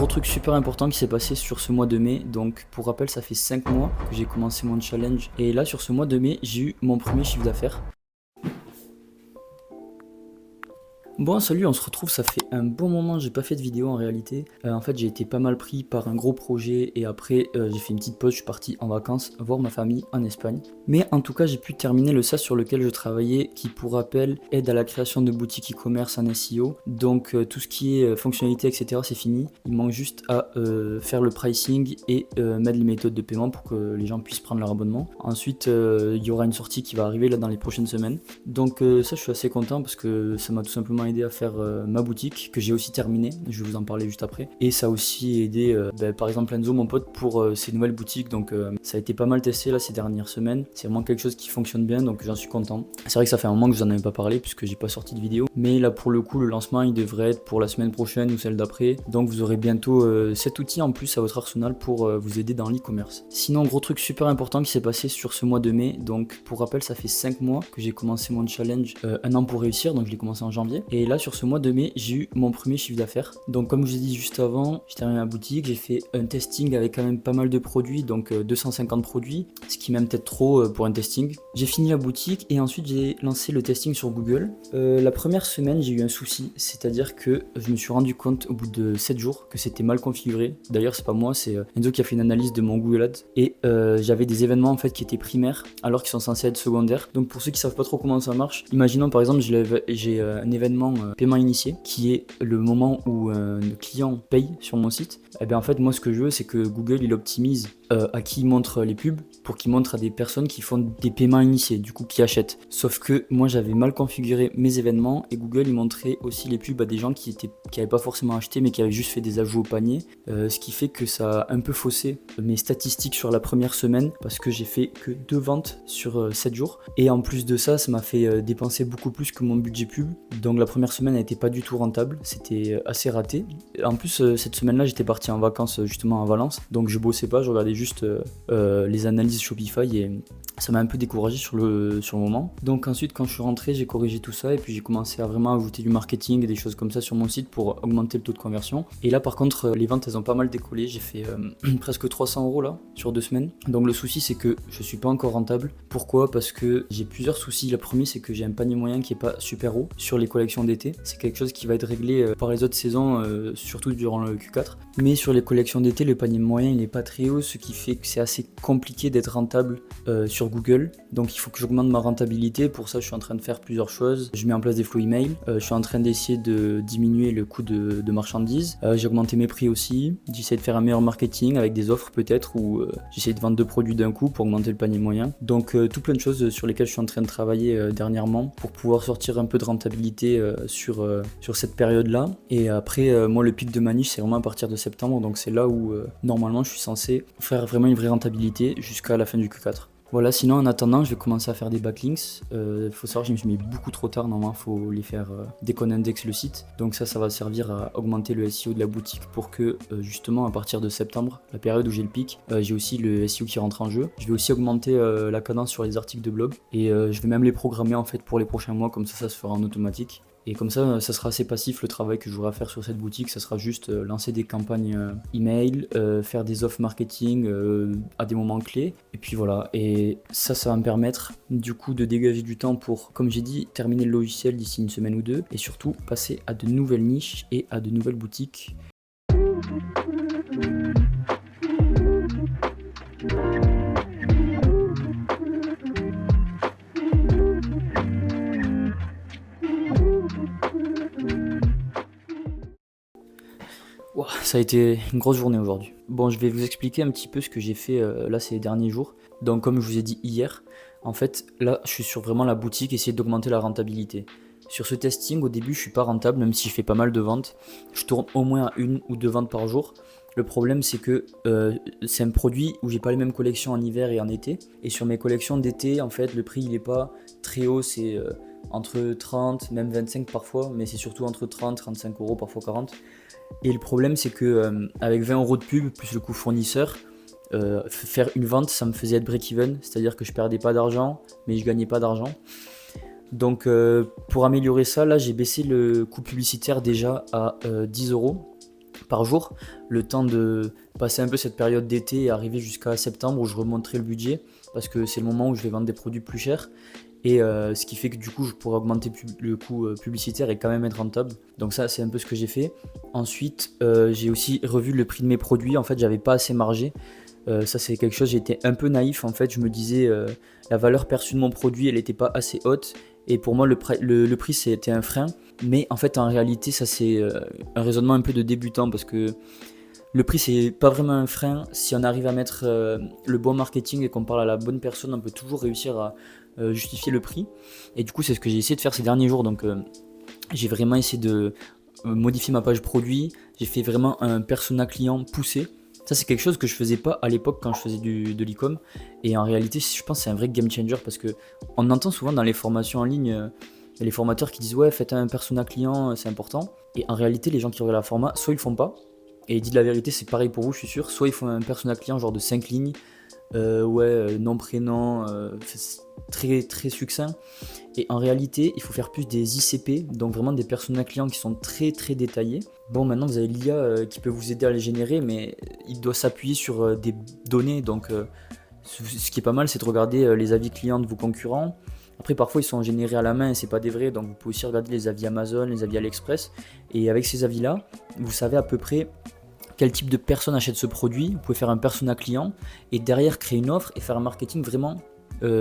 Gros truc super important qui s'est passé sur ce mois de mai. Donc pour rappel, ça fait 5 mois que j'ai commencé mon challenge. Et là sur ce mois de mai, j'ai eu mon premier chiffre d'affaires. Bon salut, on se retrouve, ça fait un bon moment, j'ai pas fait de vidéo en réalité. En fait j'ai été pas mal pris par un gros projet et après j'ai fait une petite pause, je suis parti en vacances voir ma famille en Espagne. Mais en tout cas j'ai pu terminer le SaaS sur lequel je travaillais qui pour rappel aide à la création de boutiques e-commerce en SEO. Donc tout ce qui est fonctionnalité etc c'est fini. Il manque juste à faire le pricing et mettre les méthodes de paiement pour que les gens puissent prendre leur abonnement. Ensuite il y aura une sortie qui va arriver là dans les prochaines semaines. Donc ça je suis assez content parce que ça m'a tout simplement aidé à faire ma boutique que j'ai aussi terminée, je vais vous en parler juste après, et ça a aussi aidé par exemple Enzo mon pote pour ses nouvelles boutiques. Donc ça a été pas mal testé là ces dernières semaines, c'est vraiment quelque chose qui fonctionne bien donc j'en suis content. C'est vrai que ça fait un moment que je vous en avais pas parlé puisque j'ai pas sorti de vidéo, mais là pour le coup le lancement il devrait être pour la semaine prochaine ou celle d'après, donc vous aurez bientôt cet outil en plus à votre arsenal pour vous aider dans l'e-commerce. Sinon gros truc super important qui s'est passé sur ce mois de mai, donc pour rappel ça fait 5 mois que j'ai commencé mon challenge un an pour réussir, donc je l'ai commencé en janvier. Et là sur ce mois de mai j'ai eu mon premier chiffre d'affaires. Donc comme je vous ai dit juste avant, j'ai terminé ma boutique, j'ai fait un testing avec quand même pas mal de produits, donc 250 produits, ce qui est même peut-être trop pour un testing. J'ai fini la boutique et ensuite j'ai lancé le testing sur Google. La première semaine j'ai eu un souci, c'est-à-dire que je me suis rendu compte au bout de 7 jours que c'était mal configuré. D'ailleurs c'est pas moi, c'est Enzo qui a fait une analyse de mon Google Ads et j'avais des événements en fait qui étaient primaires alors qu'ils sont censés être secondaires. Donc pour ceux qui savent pas trop comment ça marche, imaginons par exemple j'ai un événement paiement initié qui est le moment où le client paye sur mon site. Et bien en fait moi ce que je veux c'est que Google il optimise à qui il montre les pubs pour qu'il montre à des personnes qui font des paiements initiés, du coup qui achètent. Sauf que moi j'avais mal configuré mes événements et Google il montrait aussi les pubs à des gens qui avaient pas forcément acheté mais qui avaient juste fait des ajouts au panier, ce qui fait que ça a un peu faussé mes statistiques sur la première semaine parce que j'ai fait que 2 ventes sur 7 jours et en plus de ça ça m'a fait dépenser beaucoup plus que mon budget pub. Donc la première semaine n'était pas du tout rentable, c'était assez raté. En plus cette semaine là j'étais parti en vacances justement à Valence, donc je bossais pas, je regardais juste les analyses Shopify et ça m'a un peu découragé sur le moment. Donc ensuite quand je suis rentré j'ai corrigé tout ça et puis j'ai commencé à vraiment ajouter du marketing et des choses comme ça sur mon site pour augmenter le taux de conversion. Et là par contre les ventes elles ont pas mal décollé, j'ai fait presque 300 € là sur 2 semaines. Donc le souci c'est que je suis pas encore rentable. Pourquoi? Parce que j'ai plusieurs soucis. Le premier c'est que j'ai un panier moyen qui est pas super haut sur les collections d'été. C'est quelque chose qui va être réglé par les autres saisons, surtout durant le Q4. Mais sur les collections d'été le panier moyen il est pas très haut, ce qui fait que c'est assez compliqué d'être rentable sur Google. Donc il faut que j'augmente ma rentabilité. Pour ça je suis en train de faire plusieurs choses. Je mets en place des flows email, je suis en train d'essayer de diminuer le coût de marchandises, j'ai augmenté mes prix aussi, j'essaie de faire un meilleur marketing avec des offres peut-être, ou j'essaie de vendre 2 produits d'un coup pour augmenter le panier moyen. Donc tout plein de choses sur lesquelles je suis en train de travailler dernièrement pour pouvoir sortir un peu de rentabilité sur cette période là. Et après moi le pic de ma niche c'est vraiment à partir de septembre, donc c'est là où normalement je suis censé faire vraiment une vraie rentabilité jusqu'à la fin du Q4. Voilà, sinon en attendant je vais commencer à faire des backlinks. Faut savoir que je me suis mis beaucoup trop tard, normalement faut les faire dès qu'on indexe le site. Donc ça va servir à augmenter le SEO de la boutique pour que justement à partir de septembre, la période où j'ai le pic, j'ai aussi le SEO qui rentre en jeu. Je vais aussi augmenter la cadence sur les articles de blog et je vais même les programmer en fait pour les prochains mois, comme ça se fera en automatique. Et comme ça sera assez passif le travail que j'aurai à faire sur cette boutique. Ça sera juste lancer des campagnes email, faire des offres marketing à des moments clés. Et puis voilà, et ça va me permettre du coup de dégager du temps pour, comme j'ai dit, terminer le logiciel d'ici une semaine ou deux. Et surtout passer à de nouvelles niches et à de nouvelles boutiques. Wow, ça a été une grosse journée aujourd'hui. Bon, je vais vous expliquer un petit peu ce que j'ai fait là ces derniers jours. Donc comme je vous ai dit hier, en fait là je suis sur vraiment la boutique, essayer d'augmenter la rentabilité. Sur ce testing au début je suis pas rentable même si je fais pas mal de ventes. Je tourne au moins à 1 ou 2 ventes par jour. Le problème c'est que c'est un produit où j'ai pas les mêmes collections en hiver et en été. Et sur mes collections d'été en fait le prix il est pas très haut, c'est entre 30, même 25 parfois, mais c'est surtout entre 30, 35 €, parfois 40. Et le problème c'est que avec 20 € de pub plus le coût fournisseur, faire une vente ça me faisait être break-even, c'est-à-dire que je perdais pas d'argent mais je gagnais pas d'argent. Donc pour améliorer ça, là j'ai baissé le coût publicitaire déjà à 10 €. par jour, le temps de passer un peu cette période d'été et arriver jusqu'à septembre où je remonterai le budget parce que c'est le moment où je vais vendre des produits plus chers. Et ce qui fait que du coup je pourrais augmenter le coût publicitaire et quand même être rentable. Donc ça c'est un peu ce que j'ai fait. Ensuite j'ai aussi revu le prix de mes produits. En fait j'avais pas assez margé. Ça c'est quelque chose, j'étais un peu naïf en fait. Je me disais la valeur perçue de mon produit elle n'était pas assez haute. Et pour moi le prix c'était un frein. Mais en fait en réalité ça c'est un raisonnement un peu de débutant parce que le prix c'est pas vraiment un frein. Si on arrive à mettre le bon marketing et qu'on parle à la bonne personne, on peut toujours réussir à justifier le prix. Et du coup c'est ce que j'ai essayé de faire ces derniers jours. Donc j'ai vraiment essayé de modifier ma page produit. J'ai fait vraiment un persona client poussé. Ça c'est quelque chose que je faisais pas à l'époque quand je faisais de l'e-com. Et en réalité je pense que c'est un vrai game changer parce que on entend souvent dans les formations en ligne il y a les formateurs qui disent ouais faites un persona client c'est important. Et en réalité les gens qui regardent la format soit ils le font pas. Et dit de la vérité c'est pareil pour vous je suis sûr. Soit ils font un persona client genre de 5 lignes. Nom, prénom, très très succinct. Et en réalité, il faut faire plus des ICP, donc vraiment des personas clients qui sont très très détaillés. Bon, maintenant vous avez l'IA qui peut vous aider à les générer, mais il doit s'appuyer sur des données. Donc, ce qui est pas mal, c'est de regarder les avis clients de vos concurrents. Après, parfois ils sont générés à la main et c'est pas des vrais, donc vous pouvez aussi regarder les avis Amazon, les avis AliExpress. Et avec ces avis-là, vous savez à peu près quel type de personne achète ce produit. Vous pouvez faire un persona client et derrière créer une offre et faire un marketing vraiment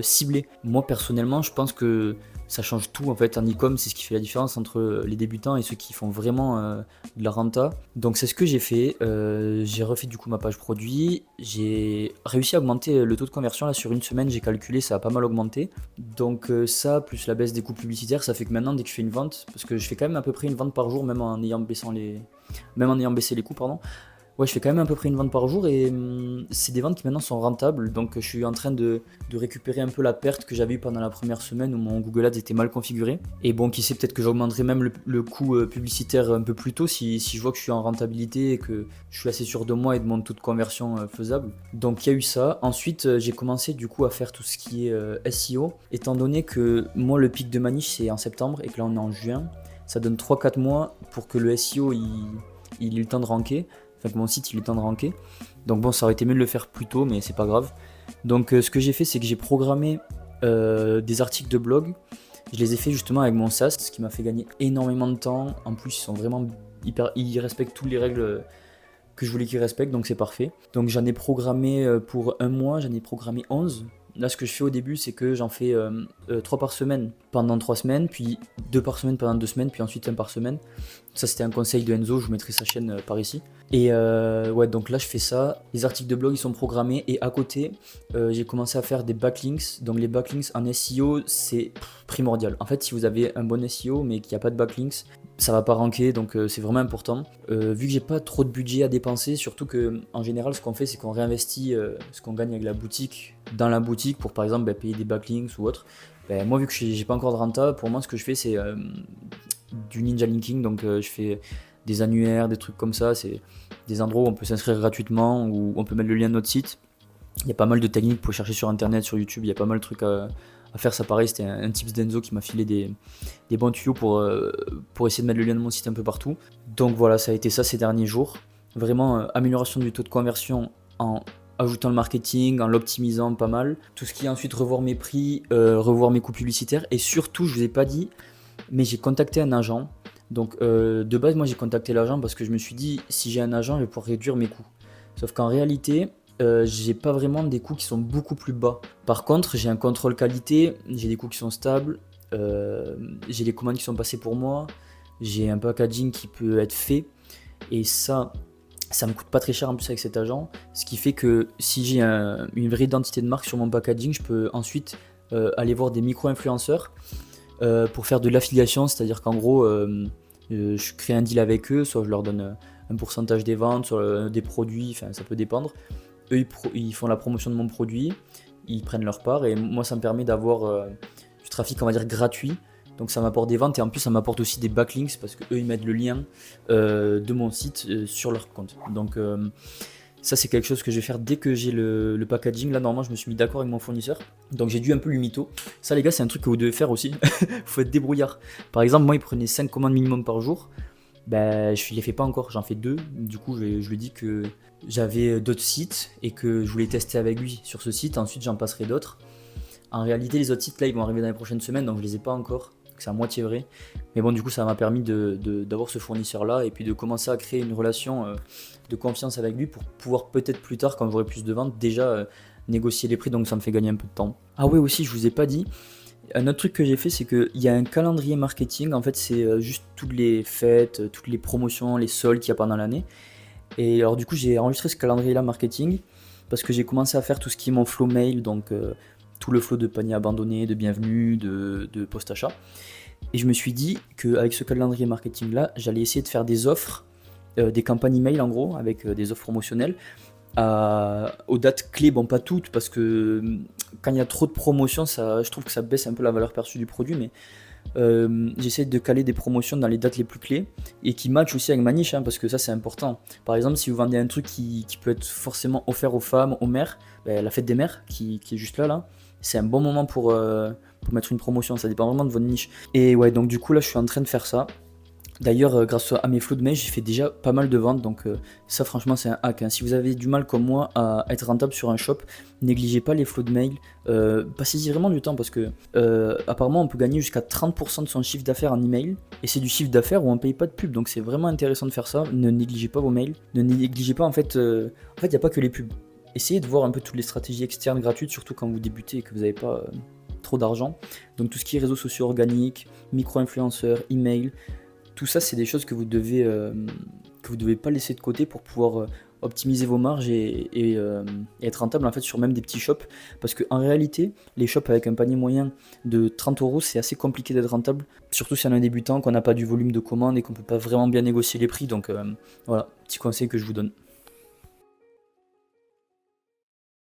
ciblé. Moi personnellement je pense que ça change tout en fait en e-com, c'est ce qui fait la différence entre les débutants et ceux qui font vraiment de la renta. Donc c'est ce que j'ai fait, j'ai refait du coup ma page produit, j'ai réussi à augmenter le taux de conversion là sur une semaine, j'ai calculé ça a pas mal augmenté. Donc ça plus la baisse des coûts publicitaires, ça fait que maintenant dès que je fais une vente, parce que je fais quand même à peu près une vente par jour même en ayant baissé les coûts pardon. Ouais, je fais quand même à peu près une vente par jour et c'est des ventes qui maintenant sont rentables. Donc je suis en train de récupérer un peu la perte que j'avais eue pendant la première semaine où mon Google Ads était mal configuré. Et bon, qui sait, peut-être que j'augmenterai même le coût publicitaire un peu plus tôt si je vois que je suis en rentabilité et que je suis assez sûr de moi et de mon taux de conversion faisable. Donc il y a eu ça. Ensuite, j'ai commencé du coup à faire tout ce qui est SEO. Étant donné que moi, le pic de ma niche c'est en septembre et que là on est en juin, ça donne 3-4 mois pour que le SEO il ait le temps de ranker. Enfin que mon site il ait le temps de ranker. Donc bon ça aurait été mieux de le faire plus tôt mais c'est pas grave. Donc ce que j'ai fait c'est que j'ai programmé des articles de blog. Je les ai fait justement avec mon SaaS, ce qui m'a fait gagner énormément de temps. En plus ils sont vraiment ils respectent toutes les règles que je voulais qu'ils respectent donc c'est parfait. Donc j'en ai programmé pour un mois, j'en ai programmé 11. Là ce que je fais au début c'est que j'en fais 3 par semaine pendant 3 semaines, puis 2 par semaine pendant 2 semaines, puis ensuite 1 par semaine. Ça c'était un conseil de Enzo, je vous mettrai sa chaîne par ici. Et ouais donc là je fais ça, les articles de blog ils sont programmés et à côté j'ai commencé à faire des backlinks. Donc les backlinks en SEO c'est primordial. En fait si vous avez un bon SEO mais qu'il n'y a pas de backlinks, ça va pas ranker donc c'est vraiment important. Vu que j'ai pas trop de budget à dépenser, surtout que en général ce qu'on fait c'est qu'on réinvestit ce qu'on gagne avec la boutique dans la boutique pour par exemple payer des backlinks ou autre. Moi vu que j'ai pas encore de renta, pour moi ce que je fais c'est du ninja linking, donc je fais des annuaires, des trucs comme ça, c'est des endroits où on peut s'inscrire gratuitement, où on peut mettre le lien de notre site. Il y a pas mal de techniques pour chercher sur internet, sur YouTube, il y a pas mal de trucs à faire. Ça pareil, c'était un tips d'Enzo qui m'a filé des bons tuyaux pour essayer de mettre le lien de mon site un peu partout. Donc voilà, ça a été ça ces derniers jours. Vraiment amélioration du taux de conversion en ajoutant le marketing, en l'optimisant pas mal. Tout ce qui est ensuite revoir mes prix, revoir mes coûts publicitaires. Et surtout, je vous ai pas dit, mais j'ai contacté un agent. Donc de base, moi j'ai contacté l'agent parce que je me suis dit, si j'ai un agent, je vais pouvoir réduire mes coûts. Sauf qu'en réalité, j'ai pas vraiment des coûts qui sont beaucoup plus bas. Par contre, j'ai un contrôle qualité, j'ai des coûts qui sont stables, j'ai les commandes qui sont passées pour moi, j'ai un packaging qui peut être fait. Et ça me coûte pas très cher en plus avec cet agent. Ce qui fait que si j'ai une vraie identité de marque sur mon packaging, je peux ensuite aller voir des micro-influenceurs pour faire de l'affiliation, c'est-à-dire qu'en gros je crée un deal avec eux, soit je leur donne un pourcentage des ventes, soit des produits, enfin ça peut dépendre. Eux ils font la promotion de mon produit, ils prennent leur part et moi ça me permet d'avoir du trafic on va dire gratuit. Donc ça m'apporte des ventes et en plus ça m'apporte aussi des backlinks parce que eux ils mettent le lien de mon site sur leur compte. Donc ça c'est quelque chose que je vais faire dès que j'ai le packaging. Là normalement je me suis mis d'accord avec mon fournisseur, donc j'ai dû un peu lui mytho. Ça les gars c'est un truc que vous devez faire aussi, faut être débrouillard. Par exemple moi il prenait 5 commandes minimum par jour, Ben, je les fais pas encore, j'en fais 2. Du coup, je lui ai dit que j'avais d'autres sites et que je voulais tester avec lui sur ce site. Ensuite, j'en passerai d'autres. En réalité, les autres sites là, ils vont arriver dans les prochaines semaines, donc je les ai pas encore. C'est à moitié vrai. Mais bon, du coup, ça m'a permis d'avoir ce fournisseur-là et puis de commencer à créer une relation de confiance avec lui pour pouvoir peut-être plus tard, quand j'aurai plus de ventes, déjà négocier les prix. Donc ça me fait gagner un peu de temps. Ah oui, aussi, je vous ai pas dit. Un autre truc que j'ai fait, c'est qu'il y a un calendrier marketing. En fait, c'est juste toutes les fêtes, toutes les promotions, les soldes qu'il y a pendant l'année. Et alors, du coup, j'ai enregistré ce calendrier-là marketing parce que j'ai commencé à faire tout ce qui est mon flow mail, donc tout le flow de panier abandonné, de bienvenue, de post-achat. Et je me suis dit qu'avec ce calendrier marketing-là, j'allais essayer de faire des offres, des campagnes email en gros, avec des offres promotionnelles aux dates clés, bon pas toutes, parce que quand il y a trop de promotions, je trouve que ça baisse un peu la valeur perçue du produit, mais j'essaie de caler des promotions dans les dates les plus clés et qui matchent aussi avec ma niche, hein, parce que ça c'est important. Par exemple, si vous vendez un truc qui peut être forcément offert aux femmes, aux mères, ben, la fête des mères qui est juste là, c'est un bon moment pour mettre une promotion, ça dépend vraiment de votre niche. Et ouais, donc du coup là je suis en train de faire ça. D'ailleurs, grâce à mes flots de mail, j'ai fait déjà pas mal de ventes, donc ça franchement c'est un hack, hein. Si vous avez du mal comme moi à être rentable sur un shop, négligez pas les flots de mail, passez-y vraiment du temps parce que apparemment on peut gagner jusqu'à 30% de son chiffre d'affaires en email, et c'est du chiffre d'affaires où on paye pas de pub, donc c'est vraiment intéressant de faire ça. Ne négligez pas vos mails, ne négligez pas en fait il n'y a pas que les pubs. Essayez de voir un peu toutes les stratégies externes gratuites, surtout quand vous débutez et que vous n'avez pas trop d'argent. Donc tout ce qui est réseaux sociaux organiques, micro-influenceurs, email, tout ça, c'est des choses que vous devez pas laisser de côté pour pouvoir optimiser vos marges et être rentable en fait sur même des petits shops. Parce qu'en réalité, les shops avec un panier moyen de 30 euros, c'est assez compliqué d'être rentable. Surtout si on est un débutant, qu'on n'a pas du volume de commandes et qu'on peut pas vraiment bien négocier les prix. Donc voilà, petit conseil que je vous donne.